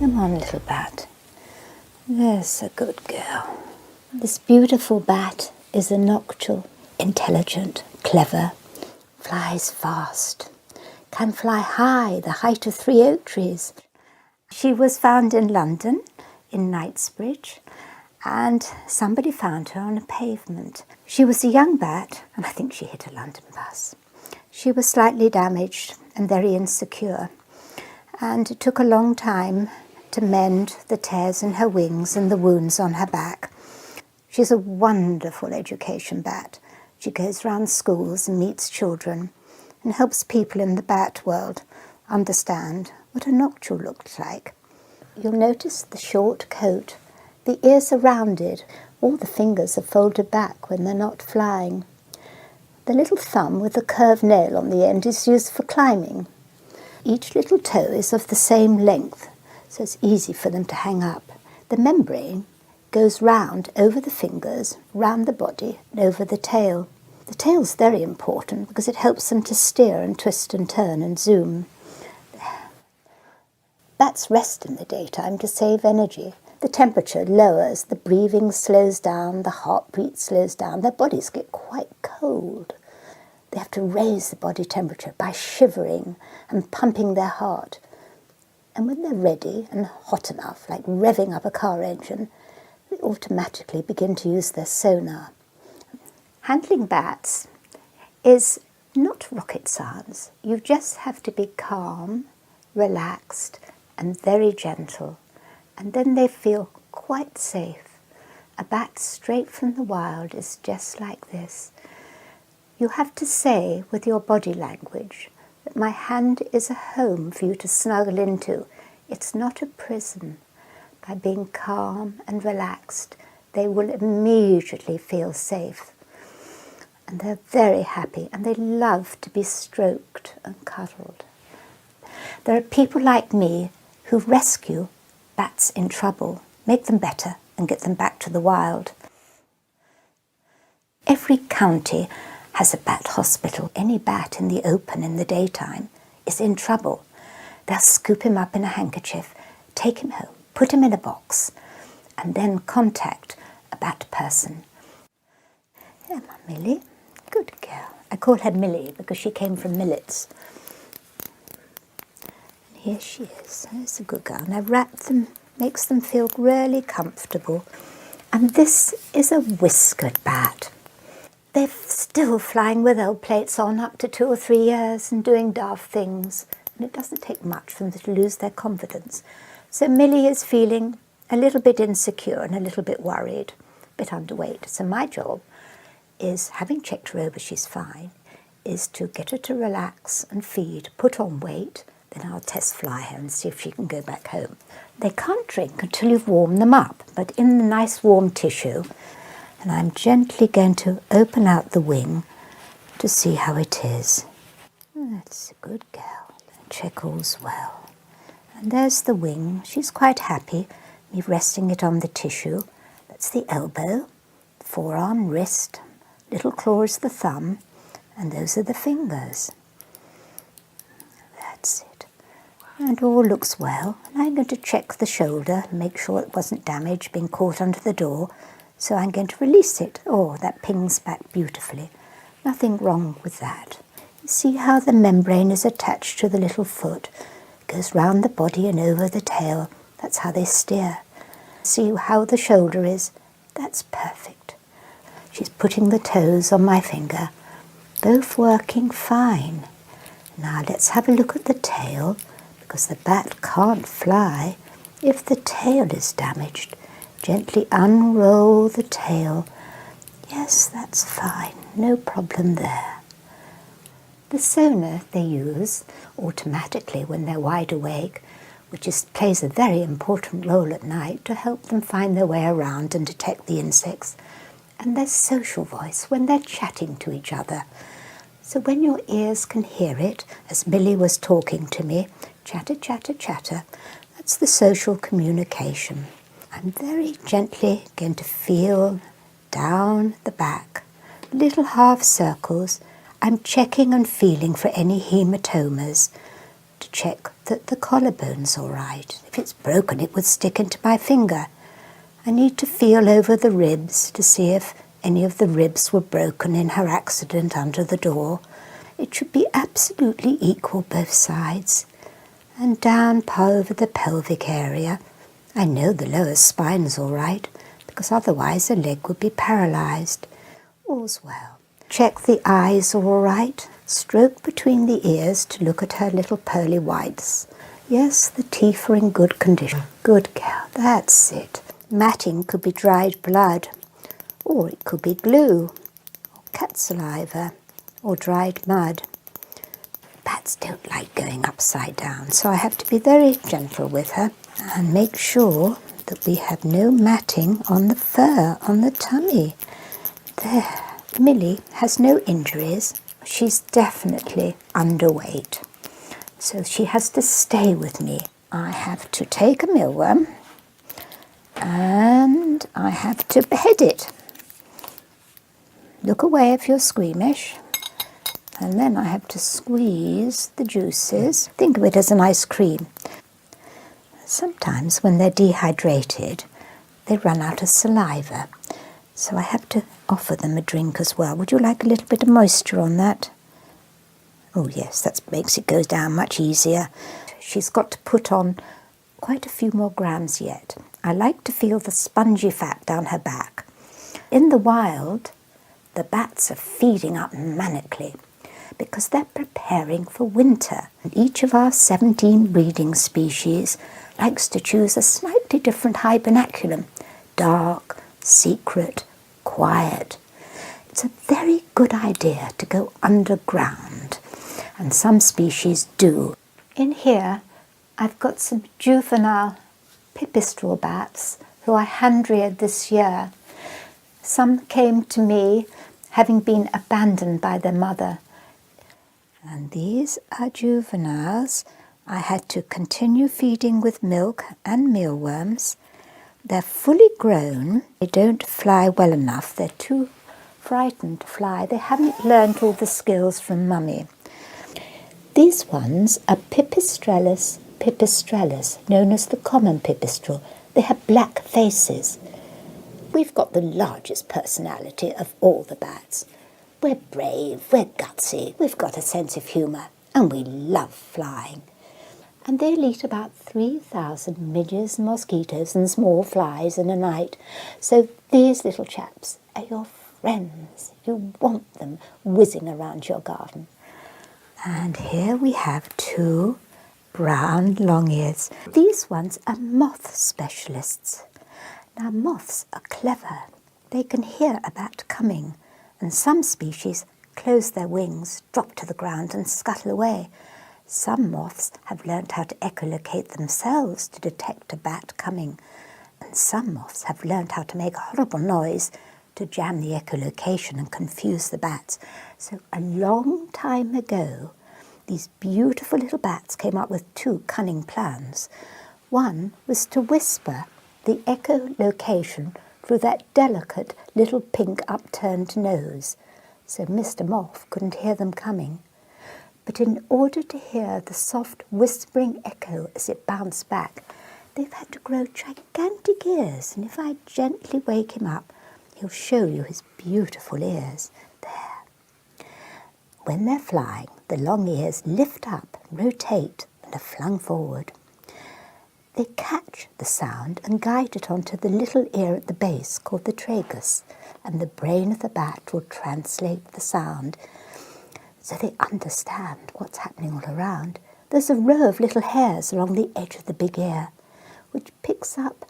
Come on, little bat. There's a good girl. This beautiful bat is a noctule, intelligent, clever, flies fast, can fly high, the height of 3 oak trees. She was found in London, in Knightsbridge, and somebody found her on a pavement. She was a young bat, and I think she hit a London bus. She was slightly damaged and very insecure, and it took a long time to mend the tears in her wings and the wounds on her back. She's a wonderful education bat. She goes round schools and meets children and helps people in the bat world understand what a noctule looks like. You'll notice the short coat. The ears are rounded. All the fingers are folded back when they're not flying. The little thumb with the curved nail on the end is used for climbing. Each little toe is of the same length, so it's easy for them to hang up. The membrane goes round over the fingers, round the body, and over the tail. The tail's very important because it helps them to steer and twist and turn and zoom. Bats rest in the daytime to save energy. The temperature lowers, the breathing slows down, the heartbeat slows down, their bodies get quite cold. They have to raise the body temperature by shivering and pumping their heart. And when they're ready and hot enough, like revving up a car engine, they automatically begin to use their sonar. Handling bats is not rocket science. You just have to be calm, relaxed, and very gentle, and then they feel quite safe. A bat straight from the wild is just like this. You have to say with your body language that my hand is a home for you to snuggle into. It's not a prison. By being calm and relaxed, they will immediately feel safe. And they're very happy, and they love to be stroked and cuddled. There are people like me who rescue bats in trouble, make them better, and get them back to the wild. Every county has a bat hospital. Any bat in the open in the daytime is in trouble. They'll scoop him up in a handkerchief, take him home, put him in a box, and then contact a bat person. Come on, Millie. Good girl. I call her Millie because she came from millets. Here she is. There's a good girl. And I've wrapped them, makes them feel really comfortable. And this is a whiskered bat. They're still flying with old plates on up to 2 or 3 years and doing daft things. And it doesn't take much for them to lose their confidence. So Millie is feeling a little bit insecure and a little bit worried, a bit underweight. So my job is, having checked her over she's fine, is to get her to relax and feed, put on weight. Then I'll test fly her and see if she can go back home. They can't drink until you've warmed them up, but in the nice warm tissue. And I'm gently going to open out the wing to see how it is. That's a good girl. Check all's well. And there's the wing. She's quite happy, me resting it on the tissue. That's the elbow, forearm, wrist, little claw is the thumb, and those are the fingers. That's it. And all looks well. And I'm going to check the shoulder and make sure it wasn't damaged, being caught under the door. So I'm going to release it. Oh, that pings back beautifully. Nothing wrong with that. You see how the membrane is attached to the little foot. It goes round the body and over the tail. That's how they steer. See how the shoulder is? That's perfect. She's putting the toes on my finger. Both working fine. Now let's have a look at the tail, because the bat can't fly if the tail is damaged. Gently unroll the tail. Yes, that's fine. No problem there. The sonar they use automatically when they're wide awake, which plays a very important role at night to help them find their way around and detect the insects. And their social voice when they're chatting to each other. So when your ears can hear it, as Millie was talking to me, chatter, chatter, chatter, that's the social communication. I'm very gently going to feel down the back, little half circles. I'm checking and feeling for any hematomas. to check that the collarbone's all right. If it's broken, it would stick into my finger. I need to feel over the ribs to see if any of the ribs were broken in her accident under the door. It should be absolutely equal both sides. And down over the pelvic area. I know the lower spine's all right, because otherwise the leg would be paralysed. All's well. Check the eyes are all right. Stroke between the ears to look at her little pearly whites. Yes, the teeth are in good condition. Good girl, that's it. Matting could be dried blood, or it could be glue, or cat saliva, or dried mud. Bats don't like going upside down, so I have to be very gentle with her and make sure that we have no matting on the fur, on the tummy. There. Millie has no injuries. She's definitely underweight, so she has to stay with me. I have to take a mealworm and I have to behead it. Look away if you're squeamish. And then I have to squeeze the juices. Think of it as an ice cream. Sometimes when they're dehydrated, they run out of saliva. So I have to offer them a drink as well. Would you like a little bit of moisture on that? Oh yes, that makes it go down much easier. She's got to put on quite a few more grams yet. I like to feel the spongy fat down her back. In the wild, the bats are feeding up manically because they're preparing for winter. And each of our 17 breeding species likes to choose a slightly different hibernaculum. Dark, secret, quiet. It's a very good idea to go underground, and some species do. In here, I've got some juvenile pipistrelle bats who I hand-reared this year. Some came to me having been abandoned by their mother. And these are juveniles. I had to continue feeding with milk and mealworms. They're fully grown. They don't fly well enough. They're too frightened to fly. They haven't learned all the skills from mummy. These ones are Pipistrellus pipistrellus, known as the common pipistrelle. They have black faces. We've got the largest personality of all the bats. We're brave, we're gutsy, we've got a sense of humour, and we love flying. And they'll eat about 3,000 midges and mosquitoes and small flies in a night. So these little chaps are your friends. You want them whizzing around your garden. And here we have two brown long-ears. These ones are moth specialists. Now moths are clever. They can hear a bat coming, and some species close their wings, drop to the ground and scuttle away. Some moths have learned how to echolocate themselves to detect a bat coming, and some moths have learned how to make a horrible noise to jam the echolocation and confuse the bats. So a long time ago, these beautiful little bats came up with two cunning plans. One was to whisper the echolocation through that delicate little pink upturned nose, so Mr. Moth couldn't hear them coming. But in order to hear the soft whispering echo as it bounced back, they've had to grow gigantic ears, and if I gently wake him up, he'll show you his beautiful ears. There. When they're flying, the long ears lift up, rotate, and are flung forward. They catch the sound and guide it onto the little ear at the base called the tragus, and the brain of the bat will translate the sound so they understand what's happening all around. There's a row of little hairs along the edge of the big ear, which picks up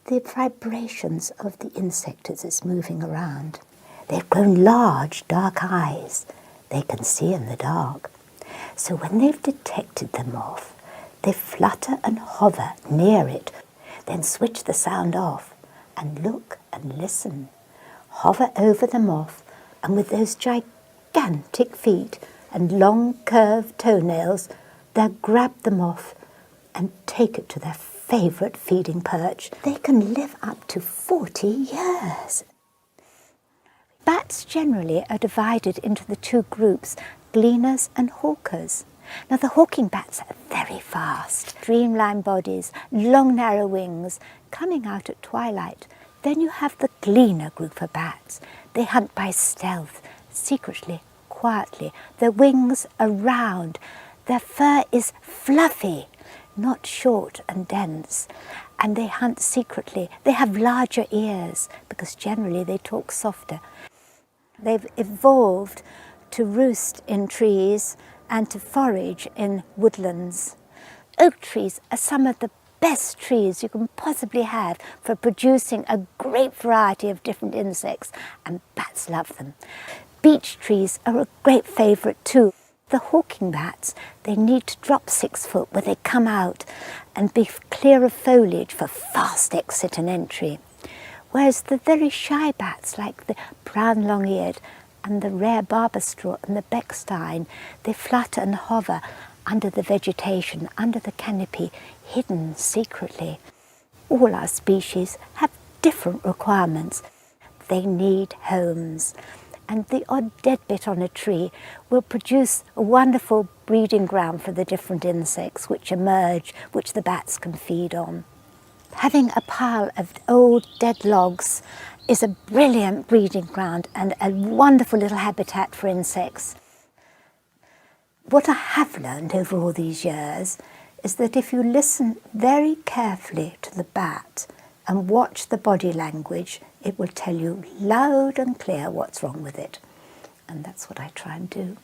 the vibrations of the insect as it's moving around. They've grown large, dark eyes. They can see in the dark. So when they've detected the moth, they flutter and hover near it, then switch the sound off and look and listen. Hover over the moth, and with those gigantic feet and long curved toenails, they'll grab the moth and take it to their favourite feeding perch. They can live up to 40 years. Bats generally are divided into the two groups, gleaners and hawkers. Now the hawking bats are very fast, streamlined bodies, long narrow wings, coming out at twilight. Then you have the gleaner group of bats. They hunt by stealth, secretly, quietly. Their wings are round, their fur is fluffy, not short and dense, and they hunt secretly. They have larger ears because generally they talk softer. They've evolved to roost in trees and to forage in woodlands. Oak trees are some of the best trees you can possibly have for producing a great variety of different insects, and bats love them. Beech trees are a great favourite too. The hawking bats, they need to drop 6 foot where they come out and be clear of foliage for fast exit and entry. Whereas the very shy bats, like the brown long-eared and the rare barberstraw and the bechstein, they flutter and hover under the vegetation, under the canopy, hidden secretly. All our species have different requirements. They need homes. And the odd dead bit on a tree will produce a wonderful breeding ground for the different insects which emerge, which the bats can feed on. Having a pile of old dead logs is a brilliant breeding ground and a wonderful little habitat for insects. What I have learned over all these years is that if you listen very carefully to the bat and watch the body language, it will tell you loud and clear what's wrong with it. And that's what I try and do.